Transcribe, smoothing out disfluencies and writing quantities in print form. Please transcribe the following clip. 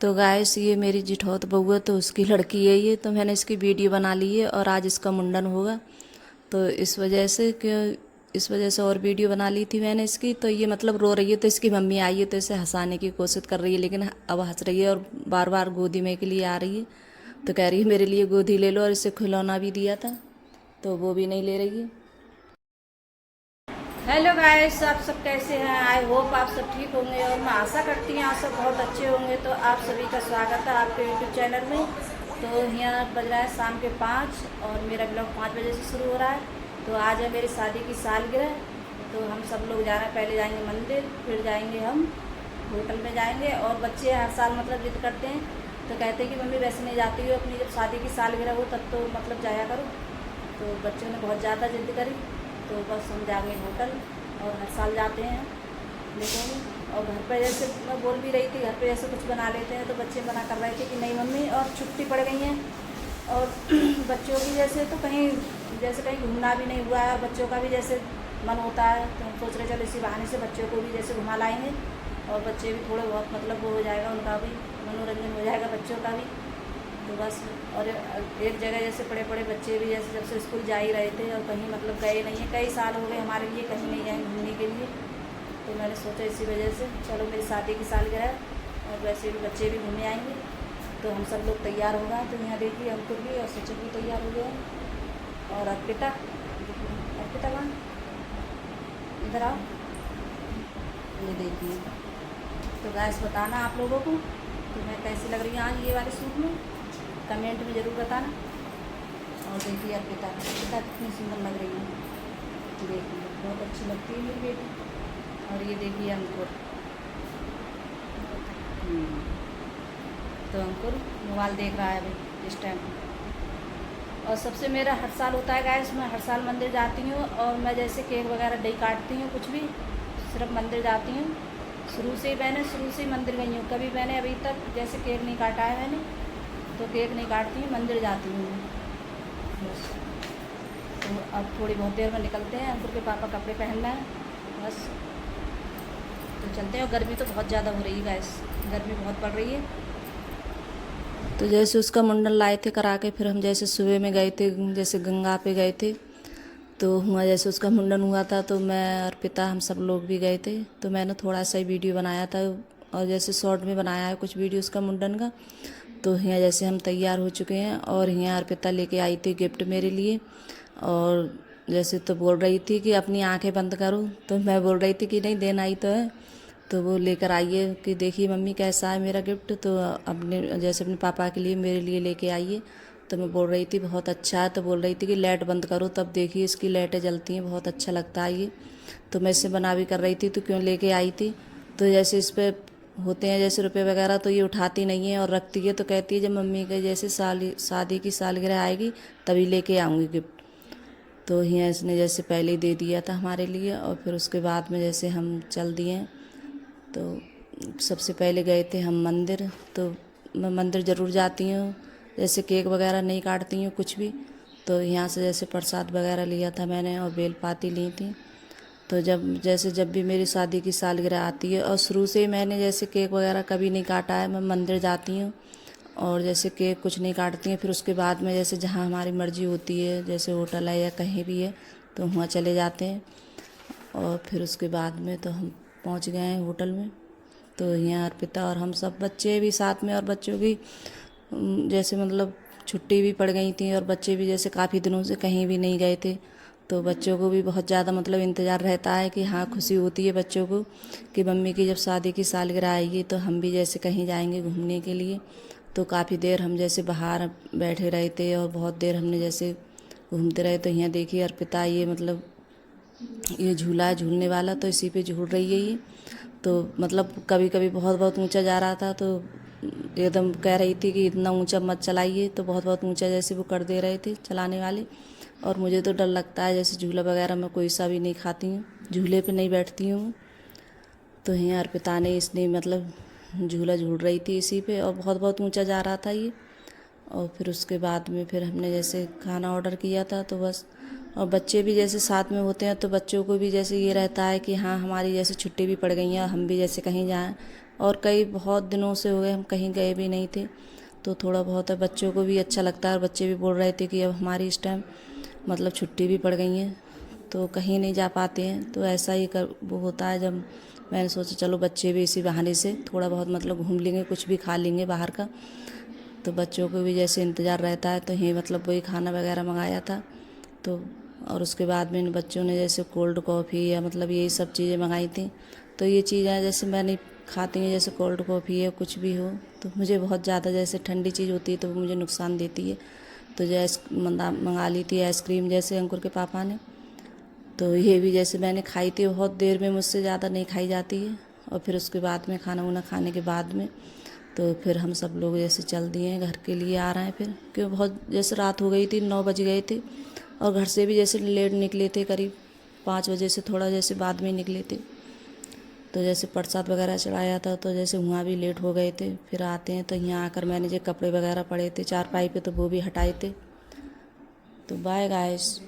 तो गाइस ये मेरी जिठौत बहू है, तो उसकी लड़की है ये। तो मैंने इसकी वीडियो बना ली है और आज इसका मुंडन होगा। तो इस वजह से और वीडियो बना ली थी मैंने इसकी। तो ये मतलब रो रही है, तो इसकी मम्मी आई है तो इसे हंसाने की कोशिश कर रही है, लेकिन अब हंस रही है और बार बार गोदी में के लिए आ रही है। तो कह रही है मेरे लिए गोदी ले लो, और इसे खिलौना भी दिया था तो वो भी नहीं ले रही है। हेलो गाइस, आप सब कैसे हैं? आई होप आप सब ठीक होंगे और मैं आशा करती हूँ आप सब बहुत अच्छे होंगे। तो आप सभी का स्वागत है आपके यूट्यूब चैनल में। तो यहाँ बज रहा है शाम के 5 और मेरा ब्लॉग 5 बजे से शुरू हो रहा है। तो आज है मेरी शादी की सालगिरह। तो हम सब लोग जा रहे हैं, पहले जाएंगे मंदिर, फिर जाएंगे हम होटल में जाएंगे। और बच्चे हर साल मतलब जिद करते हैं, तो कहते हैं कि मम्मी वैसे नहीं जाती हो, अपनी जब शादी की सालगिरह हो तब तो मतलब जाया करो। तो बच्चों ने बहुत ज़्यादा जिद करी, तो बस हम जाएंगे होटल। और हर साल जाते हैं देखेंगे। और घर पे जैसे मैं बोल भी रही थी, घर पे जैसे कुछ बना लेते हैं, तो बच्चे मना कर रहे थे कि नहीं मम्मी, और छुट्टी पड़ गई हैं। और बच्चों की जैसे तो कहीं जैसे कहीं घूमना भी नहीं हुआ है, बच्चों का भी जैसे मन होता है, तो हम सोच रहे चलो इसी बहाने से बच्चों को भी जैसे घुमा लाएंगे। और बच्चे भी थोड़े बहुत मतलब वो हो जाएगा, उनका भी मनोरंजन हो जाएगा बच्चों का भी। तो बस। और एक जगह जैसे पड़े पड़े बच्चे भी जैसे जब से स्कूल जा ही रहे थे और कहीं मतलब गए नहीं हैं, कई साल हो गए हमारे लिए कहीं नहीं गए घूमने के लिए। तो मैंने सोचा इसी वजह से चलो मेरी शादी की सालगिरह है और वैसे भी बच्चे भी घूमने आएंगे। तो हम सब लोग तैयार हो गए। तो यहाँ देखिए अंकुर भी और सचिन भी तैयार हो गए हैं। और अर्पिता, अर्पिता कहाँ? इधर आओ, ये देखिए। तो गैस बताना आप लोगों को तो मैं कैसी लग रही हूँ आज ये वाले सूट में, कमेंट में ज़रूर बताना। और देखिए अर्पिता, अर्पिता कितनी सुंदर लग रही है, देखिए बहुत अच्छी लगती है मेरी बेटी। और ये देखिए अंकुर। हम्म, तो अंकुर मोबाइल देख रहा है अभी इस टाइम। और सबसे मेरा हर साल होता है गाइस, मैं हर साल मंदिर जाती हूँ और मैं जैसे केक वगैरह नहीं काटती हूँ कुछ भी, सिर्फ मंदिर जाती हूँ। शुरू से ही मंदिर गई हूँ, कभी मैंने अभी तक जैसे केक नहीं काटा है मैंने, तो केक नहीं काटती हूँ, मंदिर जाती हूँ बस। तो अब थोड़ी बहुत देर में निकलते हैं, अंकुर के पापा कपड़े पहनना है बस। तो चलते हैं। और गर्मी तो बहुत ज़्यादा हो रही है गैस, गर्मी बहुत पड़ रही है। तो जैसे उसका मुंडन लाए थे करा के, फिर हम जैसे सुबह में गए थे, जैसे गंगा पे गए थे। तो हुआ जैसे उसका मुंडन हुआ था, तो मैं और पिता हम सब लोग भी गए थे। तो मैंने थोड़ा सा ही वीडियो बनाया था और जैसे शॉर्ट में बनाया है कुछ वीडियो उसका मुंडन का। तो यहाँ जैसे हम तैयार हो चुके हैं और यहाँ अर्पिता लेके आई थी गिफ्ट मेरे लिए। और जैसे तो बोल रही थी कि अपनी आंखें बंद करो, तो मैं बोल रही थी कि नहीं देना ही तो है। तो वो लेकर आइए कि देखिए मम्मी कैसा है मेरा गिफ्ट। तो अपने जैसे अपने पापा के लिए मेरे लिए लेके आइए। तो मैं बोल रही थी बहुत अच्छा है। तो बोल रही थी कि लाइट बंद करो, तब देखिए इसकी लाइटें जलती हैं, बहुत अच्छा लगता है ये। तो मैं इससे बना भी कर रही थी, तो क्यों लेके आई थी। तो जैसे इस पर होते हैं जैसे रुपए वगैरह, तो ये उठाती नहीं है और रखती है। तो कहती है जब मम्मी के जैसे शादी की सालगिरह आएगी तभी लेके आऊँगी गिफ्ट। तो यहाँ इसने जैसे पहले ही दे दिया था हमारे लिए, और फिर उसके बाद में जैसे हम चल दिए। तो सबसे पहले गए थे हम मंदिर। तो मैं मंदिर ज़रूर जाती हूँ, जैसे केक वगैरह नहीं काटती हूँ कुछ भी। तो यहाँ से जैसे प्रसाद वगैरह लिया था मैंने और बेलपाती ली थी। तो जब भी मेरी शादी की सालगिरह आती है, और शुरू से ही मैंने जैसे केक वगैरह कभी नहीं काटा है, मैं मंदिर जाती हूँ और जैसे केक कुछ नहीं काटती हैं। फिर उसके बाद में जैसे जहाँ हमारी मर्ज़ी होती है, जैसे होटल है या कहीं भी है, तो वहाँ चले जाते हैं। और फिर उसके बाद में तो हम पहुँच गए हैं होटल में। तो यहाँ अर्पिता और हम सब बच्चे भी साथ में, और बच्चों की जैसे मतलब छुट्टी भी पड़ गई थी और बच्चे भी जैसे काफ़ी दिनों से कहीं भी नहीं गए थे। तो बच्चों को भी बहुत ज़्यादा मतलब इंतज़ार रहता है कि हाँ, खुशी होती है बच्चों को कि मम्मी की जब शादी की सालगिरह आएगी तो हम भी जैसे कहीं जाएंगे घूमने के लिए। तो काफ़ी देर हम जैसे बाहर बैठे रहे थे और बहुत देर हमने जैसे घूमते रहे। तो यहाँ देखिए अर्पिता ये मतलब ये झूला है झूलने वाला, तो इसी पे झूल रही है ये। तो मतलब कभी कभी बहुत बहुत ऊंचा जा रहा था, तो एकदम कह रही थी कि इतना ऊंचा मत चलाइए। तो बहुत बहुत ऊंचा जैसे वो कर दे रहे थे चलाने वाले। और मुझे तो डर लगता है, जैसे झूला वगैरह मैं कोई सा भी नहीं खाती हूँ, झूले पे नहीं बैठती हूँ। तो यहाँ अर्पिता ने इसने मतलब झूला झूल रही थी इसी पे, और बहुत बहुत ऊंचा जा रहा था ये। और फिर उसके बाद में फिर हमने जैसे खाना ऑर्डर किया था, तो बस। और बच्चे भी जैसे साथ में होते हैं तो बच्चों को भी जैसे ये रहता है कि हाँ, हमारी जैसे छुट्टी भी पड़ गई है, हम भी जैसे कहीं जाएं और कई बहुत दिनों से हो गए हम कहीं गए भी नहीं थे, तो थोड़ा बहुत है बच्चों को भी अच्छा लगता है और बच्चे भी बोल रहे थे कि अब हमारी इस टाइम मतलब छुट्टी भी पड़ गई है तो कहीं नहीं जा पाते हैं। तो ऐसा ही कर वो होता है, जब मैंने सोचा चलो बच्चे भी इसी बहाने से थोड़ा बहुत मतलब घूम लेंगे, कुछ भी खा लेंगे बाहर का। तो बच्चों को भी जैसे इंतज़ार रहता है तो यही मतलब वही खाना वगैरह मंगाया था। तो और उसके बाद में इन बच्चों ने जैसे कोल्ड कॉफ़ी या मतलब यही सब चीज़ें मंगाई थी। तो ये चीज़ें जैसे मैं नहीं खाती हूँ, जैसे कोल्ड कॉफ़ी है कुछ भी हो, तो मुझे बहुत ज़्यादा जैसे ठंडी चीज़ होती है तो वो मुझे नुकसान देती है। तो जैसे मंगा ली थी आइसक्रीम जैसे अंकुर के पापा ने, तो ये भी जैसे मैंने खाई थी, बहुत देर में मुझसे ज़्यादा नहीं खाई जाती है। और फिर उसके बाद में खाना वाना खाने के बाद में तो फिर हम सब लोग जैसे चल दिए घर के लिए आ रहे हैं फिर, क्योंकि बहुत जैसे रात हो गई थी, 9 बज गए थे और घर से भी जैसे लेट निकले थे, करीब 5 बजे से थोड़ा जैसे बाद में निकले थे। तो जैसे प्रसाद वगैरह चढ़ाया था तो जैसे वहाँ भी लेट हो गए थे। फिर आते हैं तो यहाँ आकर मैंने जो कपड़े वगैरह पड़े थे चारपाई पे तो वो भी हटाए थे। तो बाय गाइस।